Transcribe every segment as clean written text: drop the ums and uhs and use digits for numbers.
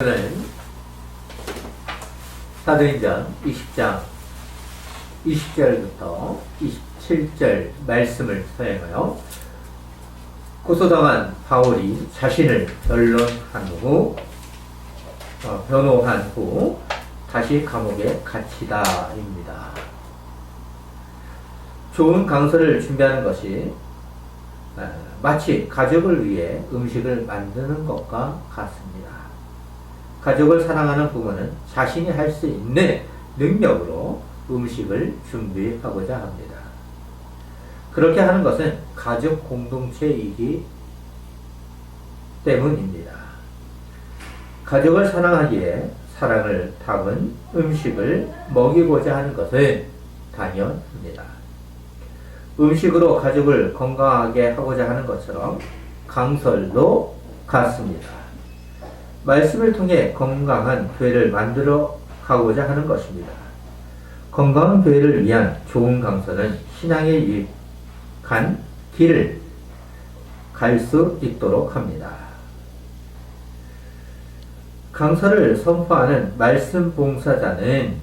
오늘은 사도행전 20장 20절부터 27절 말씀을 사용하여 고소당한 바울이 자신을 변호한 후 다시 감옥에 갇히다입니다. 좋은 강서를 준비하는 것이 마치 가족을 위해 음식을 만드는 것과 같습니다. 가족을 사랑하는 부모는 자신이 할 수 있는 능력으로 음식을 준비하고자 합니다. 그렇게 하는 것은 가족 공동체이기 때문입니다. 가족을 사랑하기에 사랑을 담은 음식을 먹이고자 하는 것은 당연합니다. 음식으로 가족을 건강하게 하고자 하는 것처럼 강설도 같습니다. 말씀을 통해 건강한 교회를 만들어 가고자 하는 것입니다. 건강한 교회를 위한 좋은 강서는 신앙에 유익한 길을 갈 수 있도록 합니다. 강서를 선포하는 말씀 봉사자는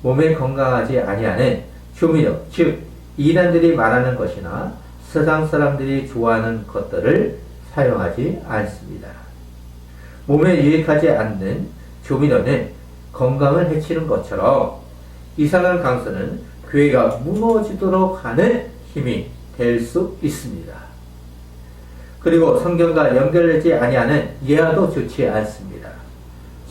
몸에 건강하지 아니하는 조미료, 즉 이단들이 말하는 것이나 세상 사람들이 좋아하는 것들을 사용하지 않습니다. 몸에 유익하지 않는 조미료는 건강을 해치는 것처럼 이상한 강서는 교회가 무너지도록 하는 힘이 될 수 있습니다. 그리고 성경과 연결되지 아니하는 예화도 좋지 않습니다.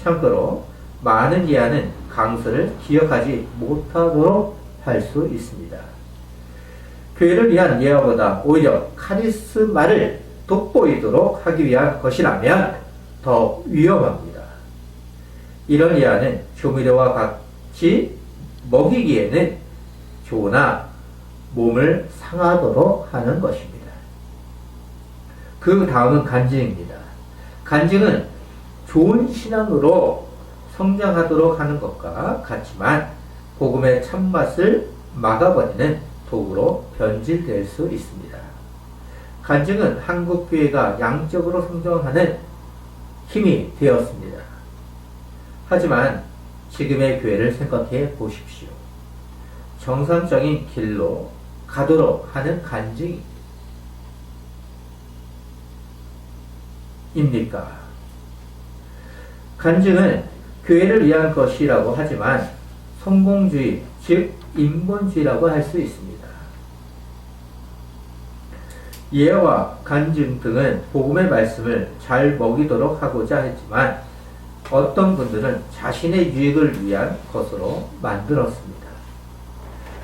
참고로 많은 예화는 강서를 기억하지 못하도록 할 수 있습니다. 교회를 위한 예화보다 오히려 카리스마를 돋보이도록 하기 위한 것이라면 더 위험합니다. 이런 예화는 조미료와 같이 먹이기에는 좋으나 몸을 상하도록 하는 것입니다. 그 다음은 간증입니다. 간증은 좋은 신앙으로 성장하도록 하는 것과 같지만 복음의 참맛을 막아버리는 도구로 변질될 수 있습니다. 간증은 한국교회가 양적으로 성장하는 힘이 되었습니다. 하지만 지금의 교회를 생각해 보십시오. 정상적인 길로 가도록 하는 간증입니까? 간증은 교회를 위한 것이라고 하지만 성공주의, 즉 인본주의라고 할 수 있습니다. 예와 간증 등은 복음의 말씀을 잘 먹이도록 하고자 했지만 어떤 분들은 자신의 유익을 위한 것으로 만들었습니다.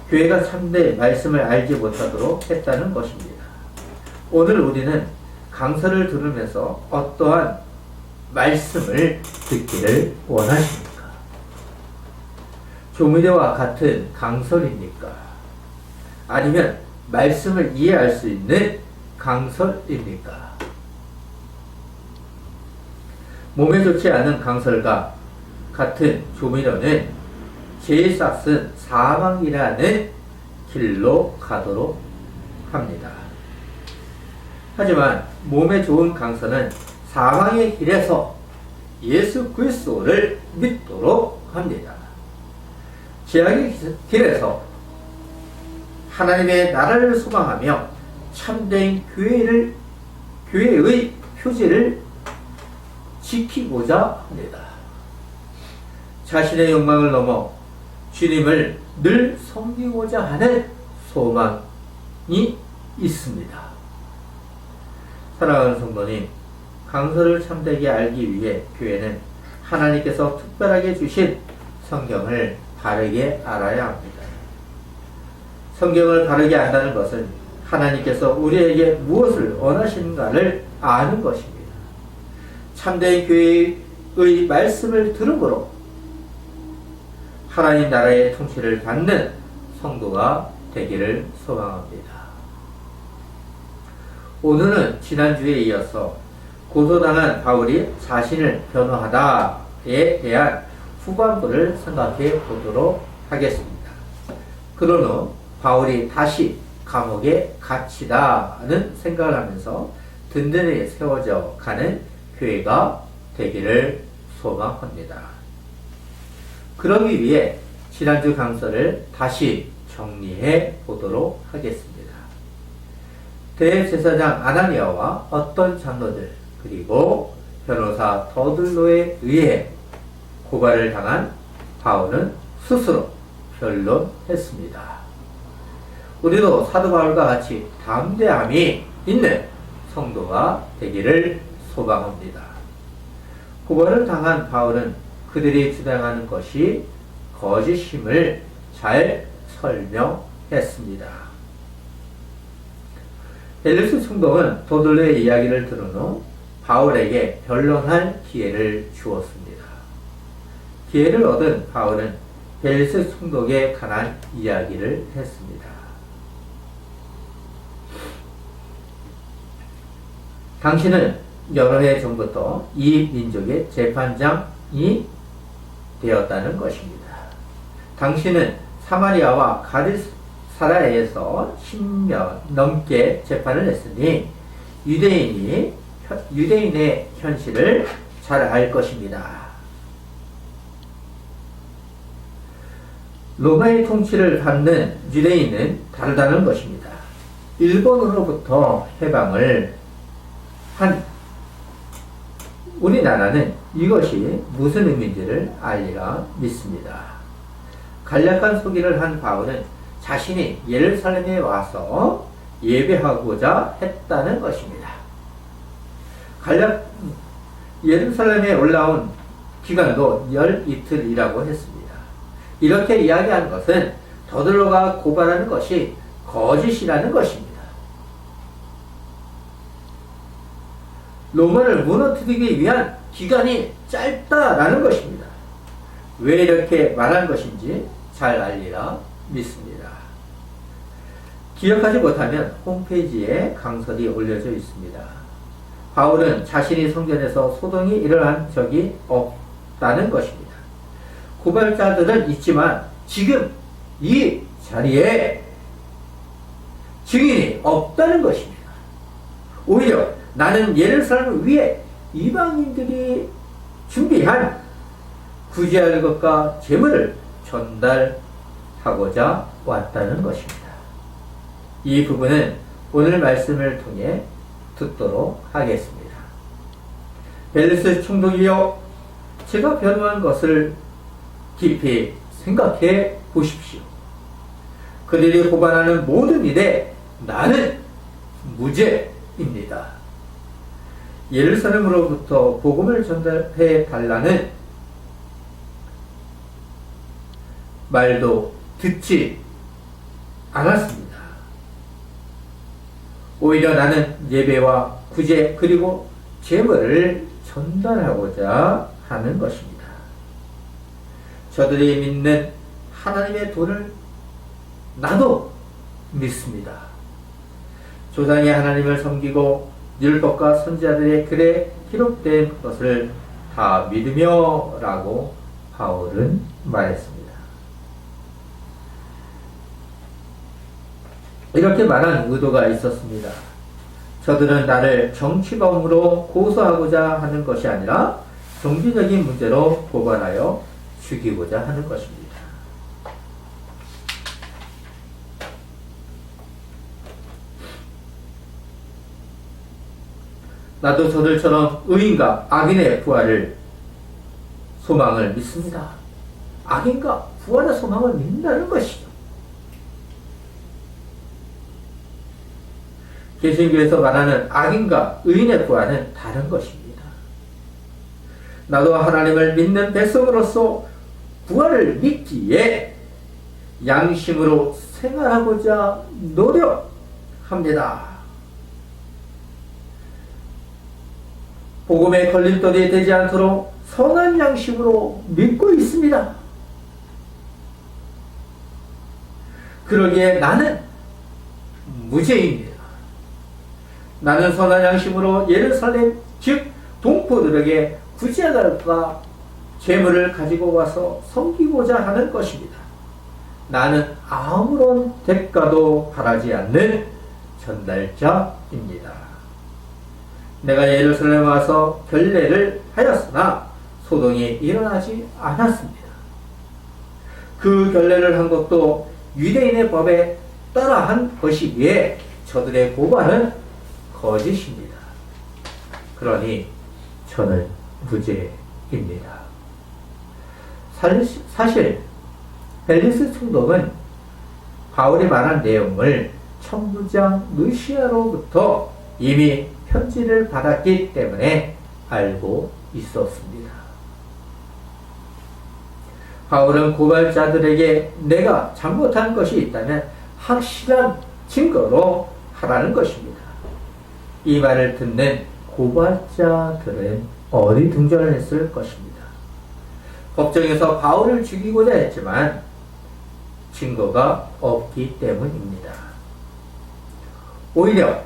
교회가 참된 말씀을 알지 못하도록 했다는 것입니다. 오늘 우리는 강서를 들으면서 어떠한 말씀을 듣기를 원하십니까? 조미료와 같은 강설입니까? 아니면 말씀을 이해할 수 있는 강설입니까? 몸에 좋지 않은 강설과 같은 조미료는 죄의 싹은 사망이라는 길로 가도록 합니다. 하지만 몸에 좋은 강설은 사망의 길에서 예수 그리스도를 믿도록 합니다. 죄악의 길에서 하나님의 나라를 소망하며 참된 교회의 표지를 지키고자 합니다. 자신의 욕망을 넘어 주님을 늘 섬기고자 하는 소망이 있습니다. 사랑하는 성도님, 강서를 참되게 알기 위해 교회는 하나님께서 특별하게 주신 성경을 바르게 알아야 합니다. 성경을 바르게 안다는 것은 하나님께서 우리에게 무엇을 원하시는가를 아는 것입니다. 참된 교회의 말씀을 들음으로 하나님 나라의 통치를 받는 성도가 되기를 소망합니다. 오늘은 지난주에 이어서 고소당한 바울이 자신을 변호하다에 대한 후반부를 생각해 보도록 하겠습니다. 그런 후 바울이 다시 감옥에 갇히다는 생각을 하면서 든든히 세워져 가는 교회가 되기를 소망합니다. 그러기 위해 지난주 강서를 다시 정리해 보도록 하겠습니다. 대제사장 아나니아와 어떤 장로들 그리고 변호사 더들로에 의해 고발을 당한 바울은 스스로 변론했습니다. 우리도 사도 바울과 같이 담대함이 있는 성도가 되기를 소망합니다. 고발을 당한 바울은 그들이 주장하는 것이 거짓임을 잘 설명했습니다. 벨리스 총독은 도들로의 이야기를 들은 후 바울에게 변론할 기회를 주었습니다. 기회를 얻은 바울은 벨리스 총독에 관한 이야기를 했습니다. 당신은 여러 해 전부터 이 민족의 재판장이 되었다는 것입니다. 당신은 사마리아와 가드사라에서 10년 넘게 재판을 했으니 유대인의 현실을 잘 알 것입니다. 로마의 통치를 받는 유대인은 다르다는 것입니다. 일본으로부터 해방을 한 우리나라는 이것이 무슨 의미인지를 알리라 믿습니다. 간략한 소개를 한 바울은 자신이 예루살렘에 와서 예배하고자 했다는 것입니다. 예루살렘에 올라온 기간도 열 이틀이라고 했습니다. 이렇게 이야기한 것은 더들로가 고발하는 것이 거짓이라는 것입니다. 로마를 무너뜨리기 위한 기간이 짧다라는 것입니다. 왜 이렇게 말한 것인지 잘 알리라 믿습니다. 기억하지 못하면 홈페이지에 강설이 올려져 있습니다. 바울은 자신이 성전에서 소동이 일어난 적이 없다는 것입니다. 고발자들은 있지만 지금 이 자리에 증인이 없다는 것입니다. 오히려 나는 예루살렘을 위해 이방인들이 준비한 구제할 것과 재물을 전달하고자 왔다는 것입니다. 이 부분은 오늘 말씀을 통해 듣도록 하겠습니다. 벨리스 총독이여, 제가 변호한 것을 깊이 생각해 보십시오. 그들이 고발하는 모든 일에 나는 무죄입니다. 예루살렘으로부터 복음을 전달해 달라는 말도 듣지 않았습니다. 오히려 나는 예배와 구제 그리고 제물을 전달하고자 하는 것입니다. 저들이 믿는 하나님의 돈을 나도 믿습니다. 조상의 하나님을 섬기고 율법과 선지자들의 글에 기록된 것을 다 믿으며 라고 바울은 말했습니다. 이렇게 말한 의도가 있었습니다. 저들은 나를 정치범으로 고소하고자 하는 것이 아니라 종교적인 문제로 고발하여 죽이고자 하는 것입니다. 나도 저들처럼 의인과 악인의 부활을 소망을 믿습니다. 악인과 부활의 소망을 믿는다는 것이죠. 개신교에서 말하는 악인과 의인의 부활은 다른 것입니다. 나도 하나님을 믿는 백성으로서 부활을 믿기에 양심으로 생활하고자 노력합니다. 복음의 걸림돌이 되지 않도록 선한 양심으로 믿고 있습니다. 그러기에 나는 무죄입니다. 나는 선한 양심으로 예루살렘 즉 동포들에게 구제하다가 재물을 가지고 와서 섬기고자 하는 것입니다. 나는 아무런 대가도 바라지 않는 전달자입니다. 내가 예루살렘에 와서 결례를 하였으나 소동이 일어나지 않았습니다. 그 결례를 한 것도 유대인의 법에 따라한 것이기에 저들의 고발은 거짓입니다. 그러니 저는 무죄입니다. 사실 벨리스 총독은 바울이 말한 내용을 천부장 루시아로부터 이미 편지를 받았기 때문에 알고 있었습니다. 바울은 고발자들에게 내가 잘못한 것이 있다면 확실한 증거로 하라는 것입니다. 이 말을 듣는 고발자들은 어리둥절을 했을 것입니다. 법정에서 바울을 죽이고자 했지만 증거가 없기 때문입니다. 오히려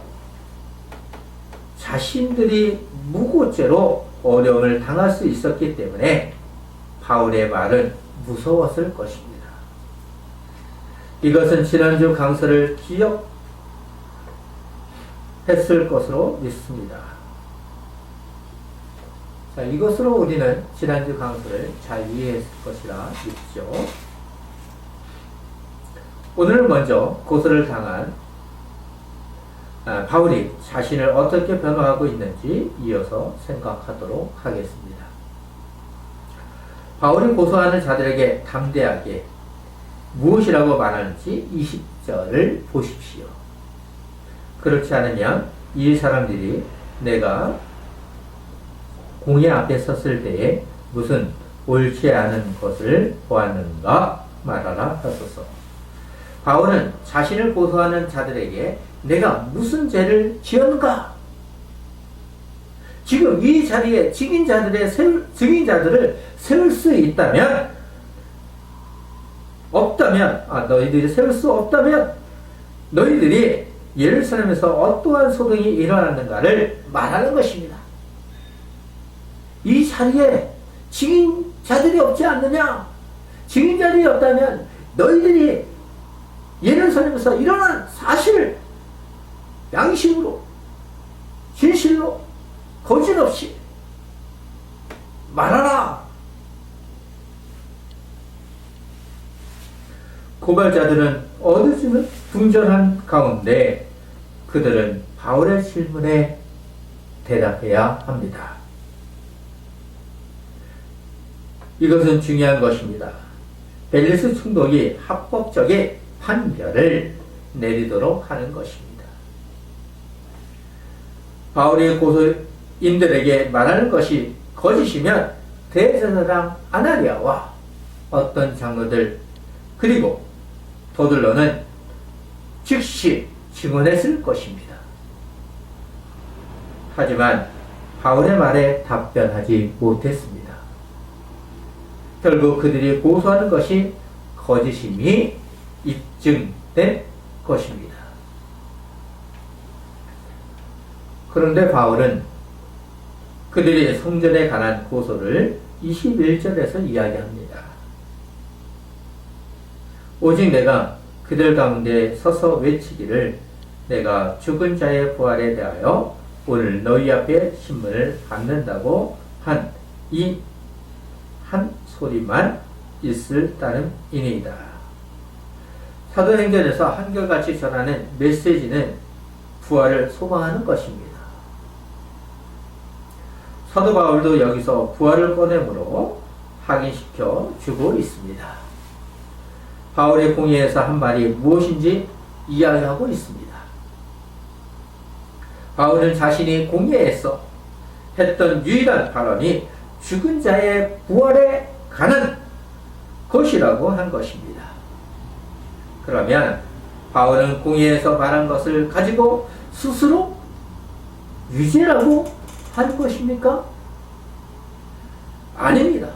자신들이 무고죄로 어려움을 당할 수 있었기 때문에 바울의 말은 무서웠을 것입니다. 이것은 지난주 강서를 기억했을 것으로 믿습니다. 자, 이것으로 우리는 지난주 강서를 잘 이해했을 것이라 믿죠. 오늘 먼저 고소를 당한 바울이 자신을 어떻게 변호하고 있는지 이어서 생각하도록 하겠습니다. 바울이 고소하는 자들에게 담대하게 무엇이라고 말하는지 20절을 보십시오. 그렇지 않으면 이 사람들이 내가 공의 앞에 섰을 때에 무슨 옳지 않은 것을 보았는가 말하라 하소서. 바울은 자신을 고소하는 자들에게 내가 무슨 죄를 지었는가? 지금 이 자리에 증인자들을 세울 수 있다면, 너희들이 세울 수 없다면, 너희들이 예루살렘에서 어떠한 소동이 일어났는가를 말하는 것입니다. 이 자리에 증인자들이 없지 않느냐? 증인자들이 없다면 너희들이 예루살렘에서 일어난 사실을 양심으로, 진실로, 거짓없이 말하라. 고발자들은 어두둥절한 가운데 그들은 바울의 질문에 대답해야 합니다. 이것은 중요한 것입니다. 벨리스 총독이 합법적인 판결을 내리도록 하는 것입니다. 바울이 고소인들에게 말하는 것이 거짓이면 대제사장 아나니아와 어떤 장로들 그리고 더들로는 즉시 증언했을 것입니다. 하지만 바울의 말에 답변하지 못했습니다. 결국 그들이 고소하는 것이 거짓임이 입증된 것입니다. 그런데 바울은 그들이 성전에 관한 고소를 21절에서 이야기합니다. 오직 내가 그들 가운데 서서 외치기를 내가 죽은 자의 부활에 대하여 오늘 너희 앞에 신문을 받는다고 한 이 한 소리만 있을 따름이니이다. 사도행전에서 한결같이 전하는 메시지는 부활을 소망하는 것입니다. 사도 바울도 여기서 부활을 꺼내므로 확인시켜 주고 있습니다. 바울의 공의에서 한 말이 무엇인지 이야기하고 있습니다. 바울은 자신이 공의에서 했던 유일한 발언이 죽은 자의 부활에 관한 것이라고 한 것입니다. 그러면 바울은 공의에서 말한 것을 가지고 스스로 유죄라고 한 것입니까? 아닙니다.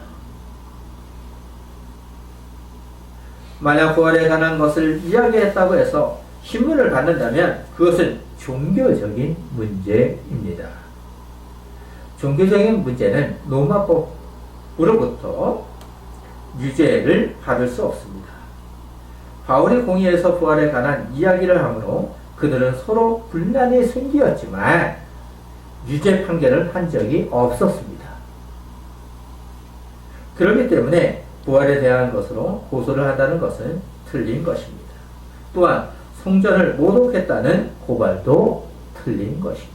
만약 부활에 관한 것을 이야기했다고 해서 신문을 받는다면 그것은 종교적인 문제입니다. 종교적인 문제는 로마법으로부터 유죄를 받을 수 없습니다. 바울이 공의에서 부활에 관한 이야기를 하므로 그들은 서로 분란이 생기었지만 유죄 판결을 한 적이 없었습니다. 그렇기 때문에 부활에 대한 것으로 고소를 한다는 것은 틀린 것입니다. 또한 성전을 모독했다는 고발도 틀린 것입니다.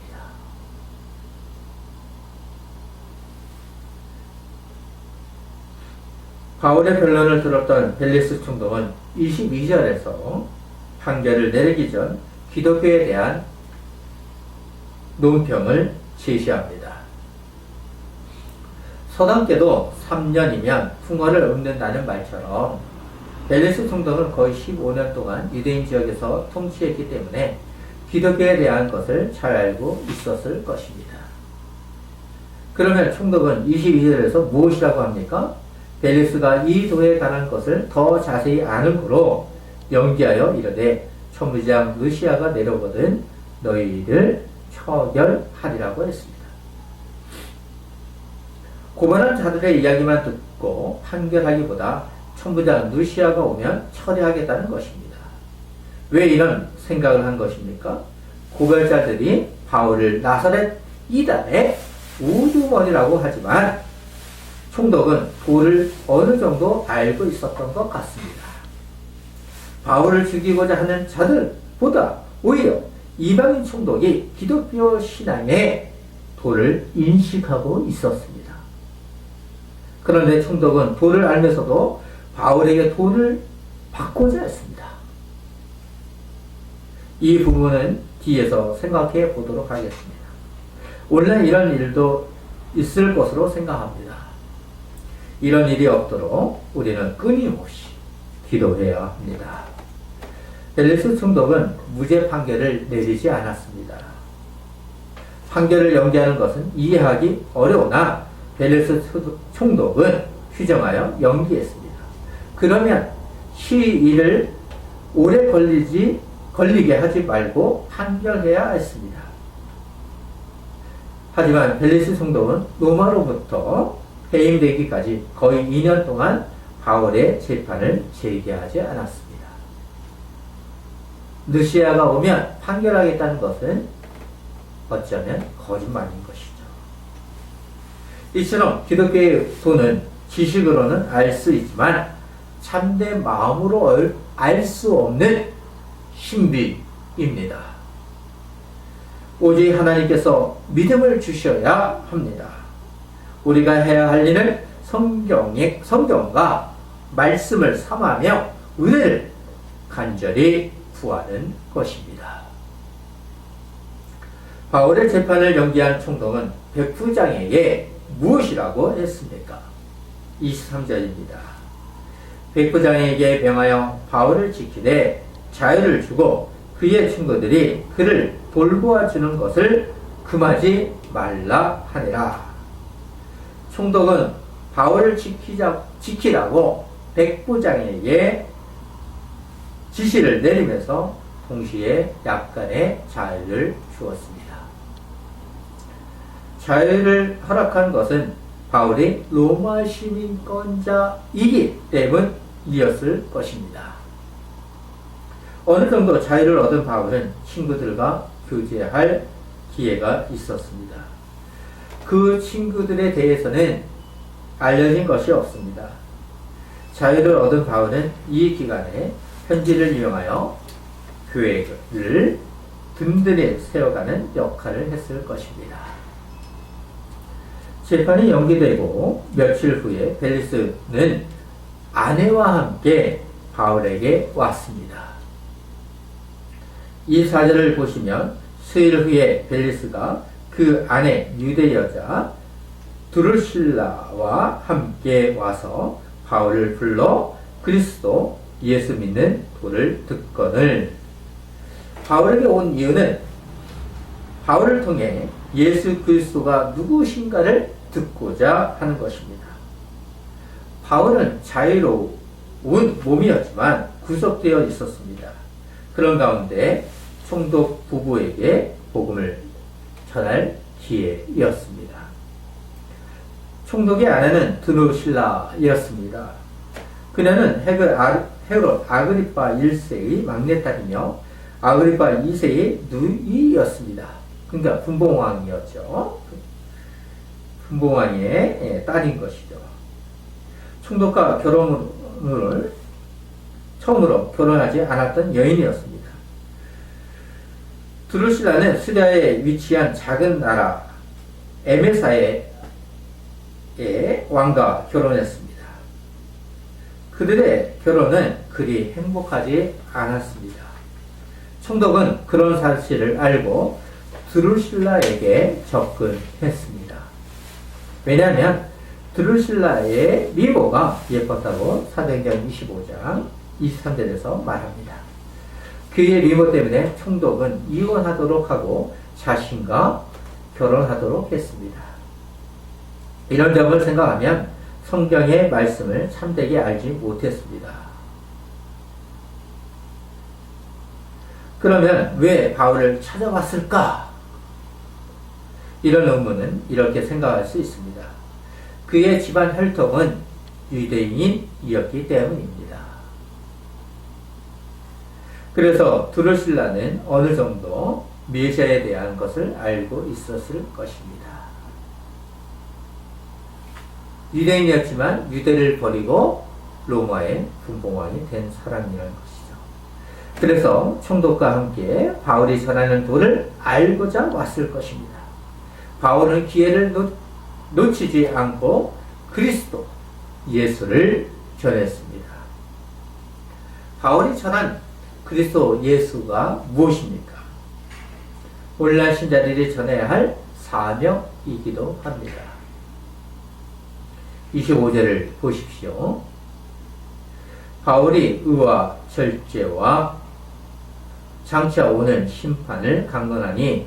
바울의 변론을 들었던 벨리스 총독은 22절에서 판결을 내리기 전 기독교에 대한 논평을 제시합니다. 서당께도 3년이면 풍어를 읊는다는 말처럼 벨리스 총독은 거의 15년 동안 유대인 지역에서 통치했기 때문에 기독교에 대한 것을 잘 알고 있었을 것입니다. 그러면 총독은 22절에서 무엇이라고 합니까? 벨리스가 이 도에 관한 것을 더 자세히 아는으로 연기하여 이르되 천부장 루시아가 내려오거든 너희를 처결하리라고 했습니다. 고만한 자들의 이야기만 듣고 판결하기보다 천부장 루시아가 오면 처리하겠다는 것입니다. 왜 이런 생각을 한 것입니까? 고발자들이 바울을 나사렛 이단의 우두머니라고 하지만 총독은 도를 어느 정도 알고 있었던 것 같습니다. 바울을 죽이고자 하는 자들보다 오히려 이방인 총독이 기독교 신앙의 도를 인식하고 있었습니다. 그런데 총독은 도를 알면서도 바울에게 도를 받고자 했습니다. 이 부분은 뒤에서 생각해 보도록 하겠습니다. 원래 이런 일도 있을 것으로 생각합니다. 이런 일이 없도록 우리는 끊임없이 기도해야 합니다. 벨리스 총독은 무죄 판결을 내리지 않았습니다. 판결을 연기하는 것은 이해하기 어려우나 벨리스 총독은 휴정하여 연기했습니다. 그러면 시일을 오래 걸리게 하지 말고 판결해야 했습니다. 하지만 벨리스 총독은 로마로부터 해임되기까지 거의 2년 동안 바울의 재판을 재개하지 않았습니다. 루시아가 오면 판결하겠다는 것은 어쩌면 거짓말인 것이죠. 이처럼 기독교의 도는 지식으로는 알 수 있지만 참된 마음으로 알 수 없는 신비입니다. 오직 하나님께서 믿음을 주셔야 합니다. 우리가 해야 할 일은 성경과 말씀을 삼하며 은혜를 간절히 구하는 것입니다. 바울의 재판을 연기한 총독은 백부장에게 무엇이라고 했습니까? 23절입니다. 백부장에게 명하여 바울을 지키되 자유를 주고 그의 친구들이 그를 돌보아 주는 것을 금하지 말라 하니라. 총독은 바울을 지키라고 백부장에게 지시를 내리면서 동시에 약간의 자유를 주었습니다. 자유를 허락한 것은 바울이 로마 시민권자이기 때문이었을 것입니다. 어느 정도 자유를 얻은 바울은 친구들과 교제할 기회가 있었습니다. 그 친구들에 대해서는 알려진 것이 없습니다. 자유를 얻은 바울은 이 기간에 편지를 이용하여 교회를 든든히 세워가는 역할을 했을 것입니다. 재판이 연기되고 며칠 후에 벨리스는 아내와 함께 바울에게 왔습니다. 이 사절을 보시면 수일 후에 벨리스가 그 아내 유대 여자 두르실라와 함께 와서 바울을 불러 그리스도 예수 믿는 도를 듣거늘. 바울에게 온 이유는 바울을 통해 예수 그리스도가 누구신가를 듣고자 하는 것입니다. 바울은 자유로운 몸이었지만 구속되어 있었습니다. 그런 가운데 총독 부부에게 복음을 전할 기회였습니다. 총독의 아내는 드루실라였습니다. 그녀는 헤롯 아그리파 1세의 막내딸이며 아그리파 2세의 누이였습니다. 그러니까 분봉왕이었죠. 분봉왕의 딸인 것이죠. 총독과 결혼을 처음으로 결혼하지 않았던 여인이었습니다. 드루실라는 시리아에 위치한 작은 나라 에메사의 왕과 결혼했습니다. 그들의 결혼은 그리 행복하지 않았습니다. 총독은 그런 사실을 알고 드루실라에게 접근했습니다. 왜냐하면 드루실라의 미모가 예뻤다고 사도행전 25장 23절에서 말합니다. 그의 미모 때문에 총독은 이혼하도록 하고 자신과 결혼하도록 했습니다. 이런 점을 생각하면 성경의 말씀을 참되게 알지 못했습니다. 그러면 왜 바울을 찾아왔을까? 이런 의문은 이렇게 생각할 수 있습니다. 그의 집안 혈통은 유대인이었기 때문입니다. 그래서 드루실라는 어느 정도 메시아에 대한 것을 알고 있었을 것입니다. 유대인이었지만 유대를 버리고 로마의 분봉왕이 된 사람이라는 것이죠. 그래서 총독과 함께 바울이 전하는 도를 알고자 왔을 것입니다. 바울은 기회를 놓치지 않고 그리스도 예수를 전했습니다. 바울이 전한 그리스도 예수가 무엇입니까? 오늘날 신자들이 전해야 할 사명이기도 합니다. 25절을 보십시오. 바울이 의와 절제와 장차 오는 심판을 강론하니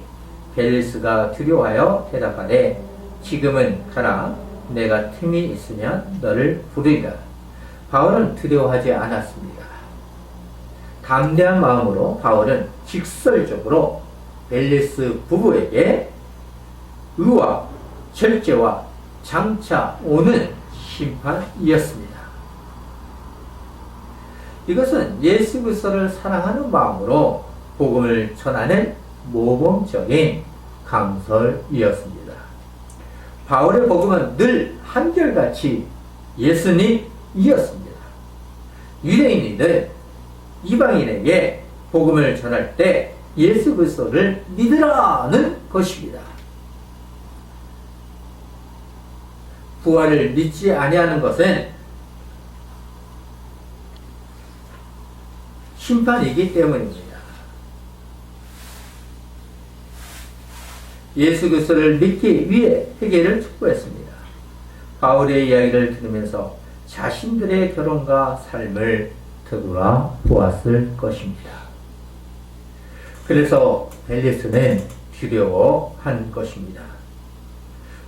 벨리스가 두려워하여 대답하되 지금은 가라. 내가 틈이 있으면 너를 부르리라. 바울은 두려워하지 않았습니다. 담대한 마음으로 바울은 직설적으로 벨리스 부부에게 의와 절제와 장차 오는 심판이었습니다. 이것은 예수 그리스도를 사랑하는 마음으로 복음을 전하는 모범적인 강설이었습니다. 바울의 복음은 늘 한결같이 예수님이었습니다. 유대인이든 이방인에게 복음을 전할 때 예수 그리스도를 믿으라는 것입니다. 부활을 믿지 아니하는 것은 심판이기 때문입니다. 예수 그리스도를 믿기 위해 회개를 촉구했습니다. 바울의 이야기를 들으면서 자신들의 결혼과 삶을 되돌아 보았을 것입니다. 그래서 벨리스는 두려워한 것입니다.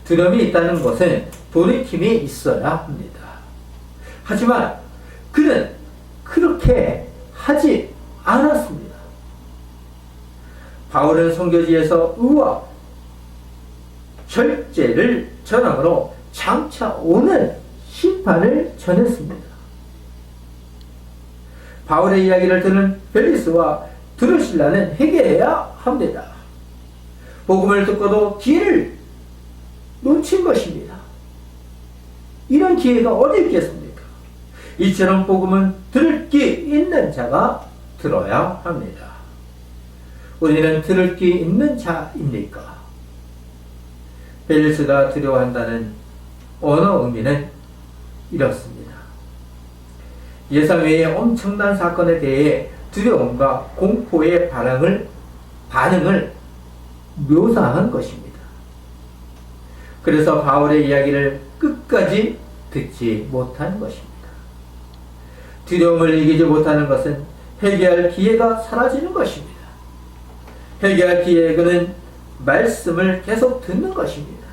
두려움이 있다는 것은 돌이킴이 있어야 합니다. 하지만 그는 그렇게 하지 않았습니다. 바울은 선교지에서 의와 절제를 전함으로 장차 오는 심판을 전했습니다. 바울의 이야기를 듣는 벨리스와 드루실라는 회개해야 합니다. 복음을 듣고도 기회를 놓친 것입니다. 이런 기회가 어디 있겠습니까? 이처럼 복음은 들을 귀 있는 자가 들어야 합니다. 우리는 들을 귀 있는 자입니까? 벨리스가 두려워한다는 언어 의미는 이렇습니다. 예상 외의 엄청난 사건에 대해 두려움과 공포의 반응을 묘사한 것입니다. 그래서 바울의 이야기를 끝까지 듣지 못한 것입니다. 두려움을 이기지 못하는 것은 회개할 기회가 사라지는 것입니다. 회개할 기회는 말씀을 계속 듣는 것입니다.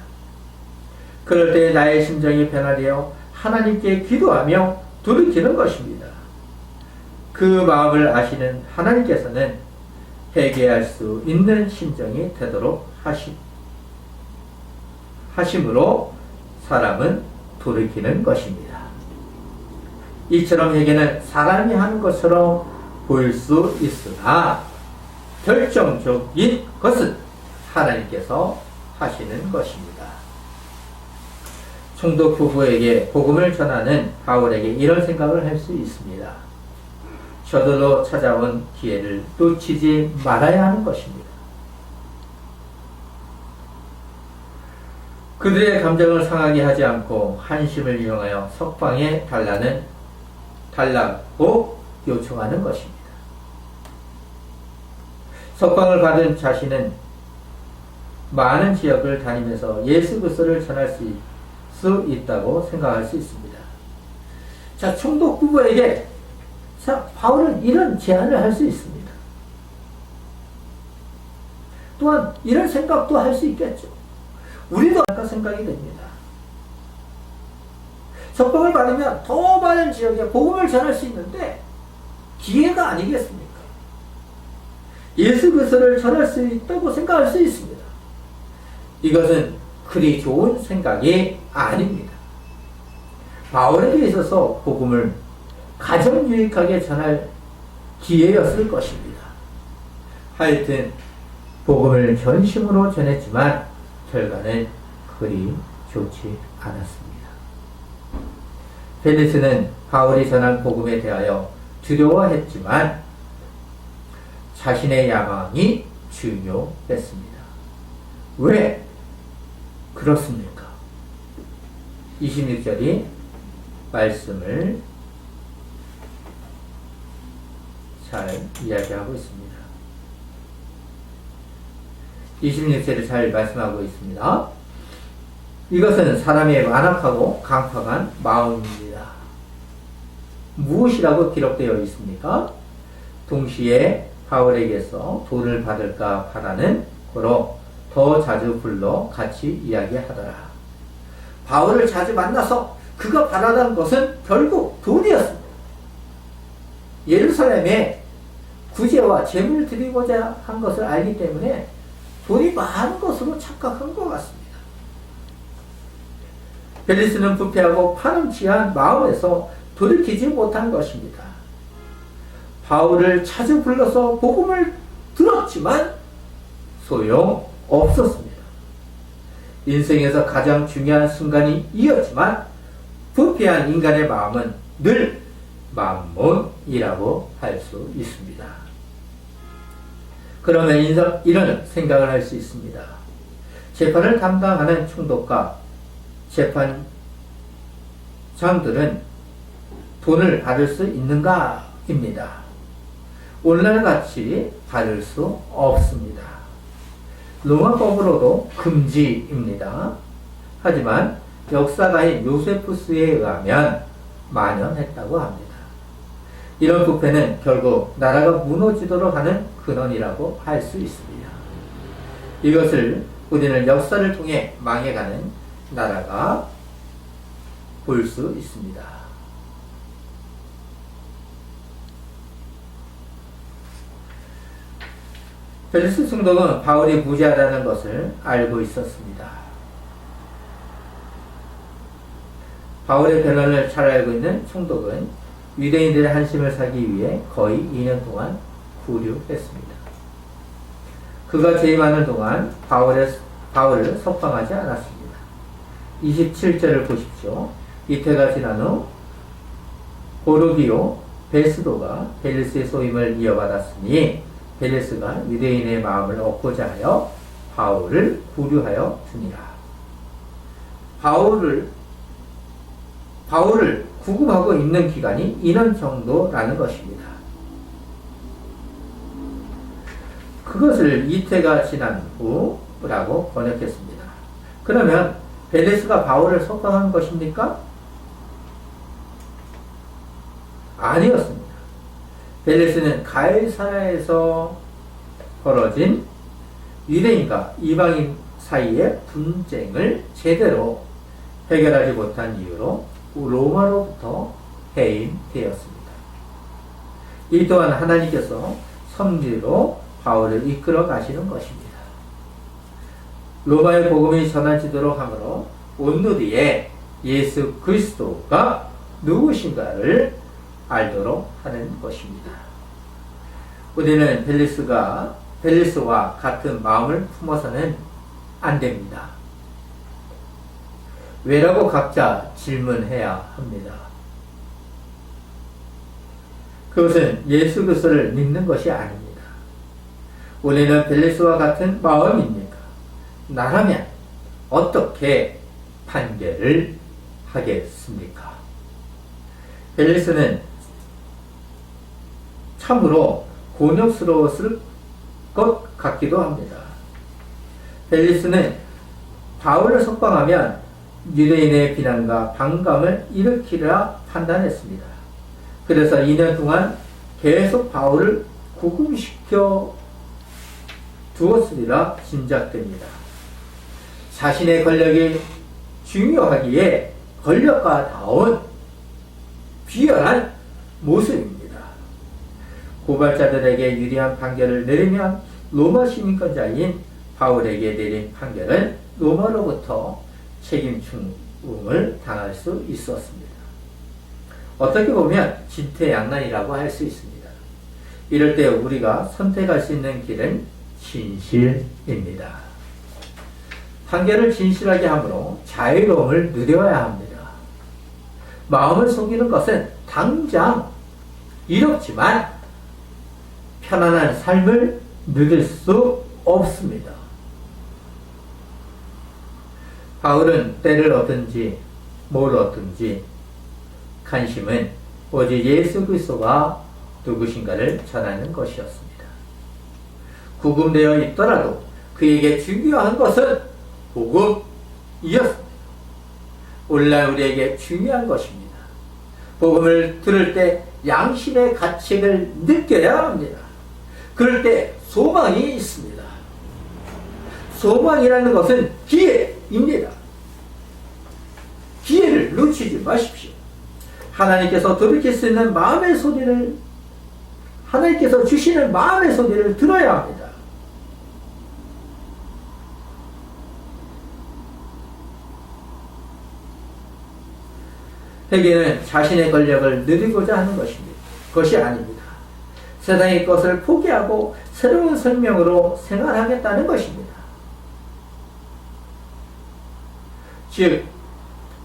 그럴 때 나의 심정이 변화되어 하나님께 기도하며 돌이키는 것입니다. 그 마음을 아시는 하나님께서는 회개할 수 있는 심정이 되도록 하심으로 사람은 돌이키는 것입니다. 이처럼 회개는 사람이 하는 것처럼 보일 수 있으나 결정적인 것은 하나님께서 하시는 것입니다. 총독 부부에게 복음을 전하는 바울에게 이런 생각을 할 수 있습니다. 저절로 찾아온 기회를 놓치지 말아야 하는 것입니다. 그들의 감정을 상하게 하지 않고 한심을 이용하여 석방에 달라고 요청하는 것입니다. 석방을 받은 자신은 많은 지역을 다니면서 예수 그리스도를 전할 수 있다고 생각할 수 있습니다. 자, 총독 부부에게 바울은 이런 제안을 할 수 있습니다. 또한 이런 생각도 할 수 있겠죠. 우리도 아까 생각이 됩니다. 석방을 받으면 더 많은 지역에 복음을 전할 수 있는데 기회가 아니겠습니까? 예수 그리스도를 전할 수 있다고 생각할 수 있습니다. 이것은 그리 좋은 생각이 아닙니다. 바울에게 있어서 복음을 가장 유익하게 전할 기회였을 것입니다. 하여튼 복음을 전심으로 전했지만 결과는 그리 좋지 않았습니다. 펠리스는 바울이 전한 복음에 대하여 두려워했지만 자신의 야망이 중요했습니다. 왜 그렇습니까? 26절이 말씀을 잘 이야기하고 있습니다. 26절을 잘 말씀하고 있습니다. 이것은 사람의 완악하고 강팍한 마음입니다. 무엇이라고 기록되어 있습니까? 동시에 바울에게서 돈을 받을까 바라는 거로 더 자주 불러 같이 이야기하더라. 바울을 자주 만나서 그가 바라던 것은 결국 돈이었습니다. 예루살렘에 구제와 제물을 드리고자 한 것을 알기 때문에 돈이 많은 것으로 착각한 것 같습니다. 벨리스는 부패하고 파렴치한 마음에서 돌이키지 못한 것입니다. 바울을 자주 불러서 복음을 들었지만 소용없었습니다. 인생에서 가장 중요한 순간이 이었지만 부패한 인간의 마음은 늘 만몬이라고 할 수 있습니다. 그러면 이런 생각을 할 수 있습니다. 재판을 담당하는 총독과 재판장들은 돈을 받을 수 있는가? 입니다. 오늘날같이 받을 수 없습니다. 로마법으로도 금지입니다. 하지만 역사가인 요세푸스에 의하면 만연했다고 합니다. 이런 부패는 결국 나라가 무너지도록 하는 근원이라고 할 수 있습니다. 이것을 우리는 역사를 통해 망해가는 나라가 볼 수 있습니다. 벨리스 총독은 바울이 무죄하다는 것을 알고 있었습니다. 바울의 변론을 잘 알고 있는 총독은 유대인들의 한심을 사기 위해 거의 2년 동안 구류했습니다. 그가 재임하는 동안 바울을 석방하지 않았습니다. 27절을 보십시오. 이태가 지난 후 고르기오 베스도가 벨리스의 소임을 이어받았으니 벨리스가 유대인의 마음을 얻고자 하여 바울을 구류하여 주니라. 바울을 구금하고 있는 기간이 2년 정도라는 것입니다. 그것을 이태가 지난 후라고 번역했습니다. 그러면 벨리스가 바울을 석방한 것입니까? 아니었습니다. 벨리스는 가이사랴에서 벌어진 유대인과 이방인 사이의 분쟁을 제대로 해결하지 못한 이유로 로마로부터 해임되었습니다. 이 또한 하나님께서 섭리로 바울을 이끌어 가시는 것입니다. 로마의 복음이 전해지도록 하므로 온누리에 예수 그리스도가 누구신가를 알도록 하는 것입니다. 우리는 벨리스와 같은 마음을 품어서는 안 됩니다. 왜라고 각자 질문해야 합니다. 그것은 예수 그리스도를 믿는 것이 아닙니다. 우리는 벨리스와 같은 마음입니까? 나라면 어떻게 판결을 하겠습니까? 벨리스는 참으로 곤욕스러웠을 것 같기도 합니다. 벨리스는 바울을 석방하면 유대인의 비난과 반감을 일으키리라 판단했습니다. 그래서 2년 동안 계속 바울을 구금시켜 두었으리라 짐작됩니다. 자신의 권력이 중요하기에 권력과 나온 비열한 모습입니다. 고발자들에게 유리한 판결을 내리면 로마 시민권자인 바울에게 내린 판결은 로마로부터 책임 충응을 당할 수 있었습니다. 어떻게 보면 진퇴양난이라고 할 수 있습니다. 이럴 때 우리가 선택할 수 있는 길은 진실입니다. 판결을 진실하게 함으로 자유로움을 누려야 합니다. 마음을 속이는 것은 당장 이롭지만 편안한 삶을 누릴 수 없습니다. 바울은 때를 얻든지 뭘 얻든지 관심은 오직 예수 그리스도가 누구신가를 전하는 것이었습니다. 구금되어 있더라도 그에게 중요한 것은 복음이었습니다. 오늘날 우리에게 중요한 것입니다. 복음을 들을 때 양심의 가책을 느껴야 합니다. 그럴 때 소망이 있습니다. 소망이라는 것은 기회입니다. 기회를 놓치지 마십시오. 하나님께서 돌이킬 수 있는 마음의 소리를, 하나님께서 주시는 마음의 소리를 들어야 합니다. 회개는 자신의 권력을 누리고자 하는 것이 아닙니다. 세상의 것을 포기하고 새로운 생명으로 생활하겠다는 것입니다. 즉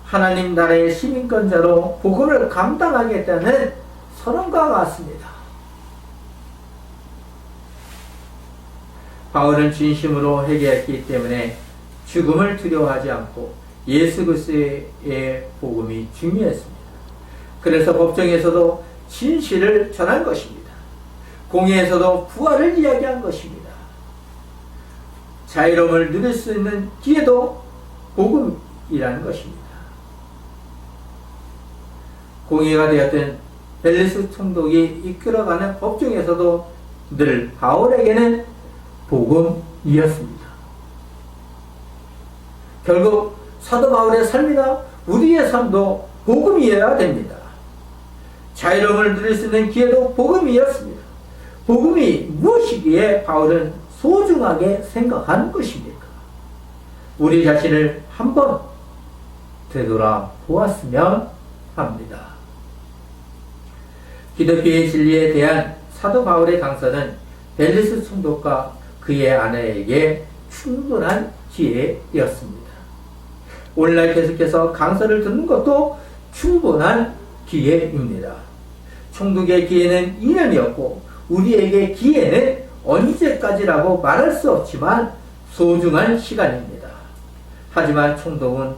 하나님 나라의 시민권자로 복음을 감당하겠다는 선언과 같습니다. 바울은 진심으로 회개했기 때문에 죽음을 두려워하지 않고 예수 그리스도의 복음이 중요했습니다. 그래서 법정에서도 진실을 전한 것입니다. 공의에서도 부활을 이야기한 것입니다. 자유로움을 누릴 수 있는 기회도 복음이라는 것입니다. 공의가 되었던 벨리스 총독이 이끌어가는 법정에서도 늘 바울에게는 복음이었습니다. 결국 사도 바울의 삶이나 우리의 삶도 복음이어야 됩니다. 자유로움을 누릴 수 있는 기회도 복음이었습니다. 복음이 무엇이기에 바울은 소중하게 생각하는 것입니까? 우리 자신을 한번 되돌아 보았으면 합니다. 기독교의 진리에 대한 사도 바울의 강서는 벨리스 총독과 그의 아내에게 충분한 기회였습니다. 오늘날 계속해서 강서를 듣는 것도 충분한 기회입니다. 총독의 기회는 2년이었고 우리에게 기회는 언제까지라고 말할 수 없지만 소중한 시간입니다. 하지만 총독은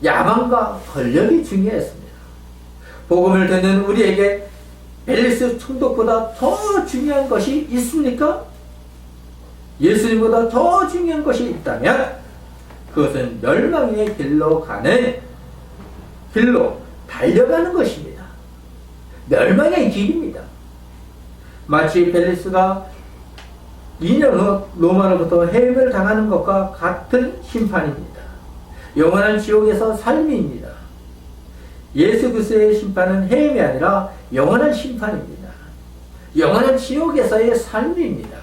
야망과 권력이 중요했습니다. 복음을 듣는 우리에게 벨리스 총독보다 더 중요한 것이 있습니까? 예수님보다 더 중요한 것이 있다면 그것은 멸망의 길로 달려가는 것입니다. 멸망의 길입니다. 마치 벨리스가 2년 후 로마로부터 해임을 당하는 것과 같은 심판입니다. 영원한 지옥에서 삶입니다. 예수 그리스도의 심판은 해임이 아니라 영원한 심판입니다. 영원한 지옥에서의 삶입니다.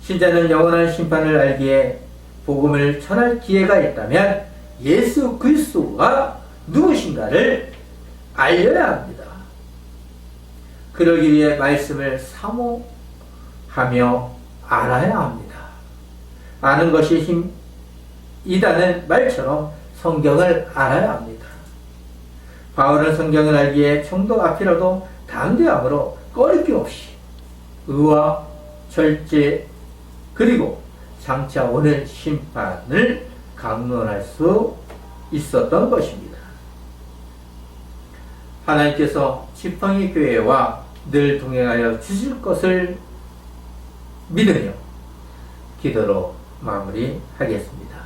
신자는 영원한 심판을 알기에 복음을 전할 기회가 있다면 예수 그리스도가 누구신가를 알려야 합니다. 그러기 위해 말씀을 사모하며 알아야 합니다. 아는 것이 이다는 말처럼 성경을 알아야 합니다. 바울은 성경을 알기에 총독 앞이라도 담대함으로 꺼리낌 없이 의와 절제 그리고 장차 오는 심판을 강론할 수 있었던 것입니다. 하나님께서 지팡이 교회와 늘 동행하여 주실 것을 믿으며 기도로 마무리하겠습니다.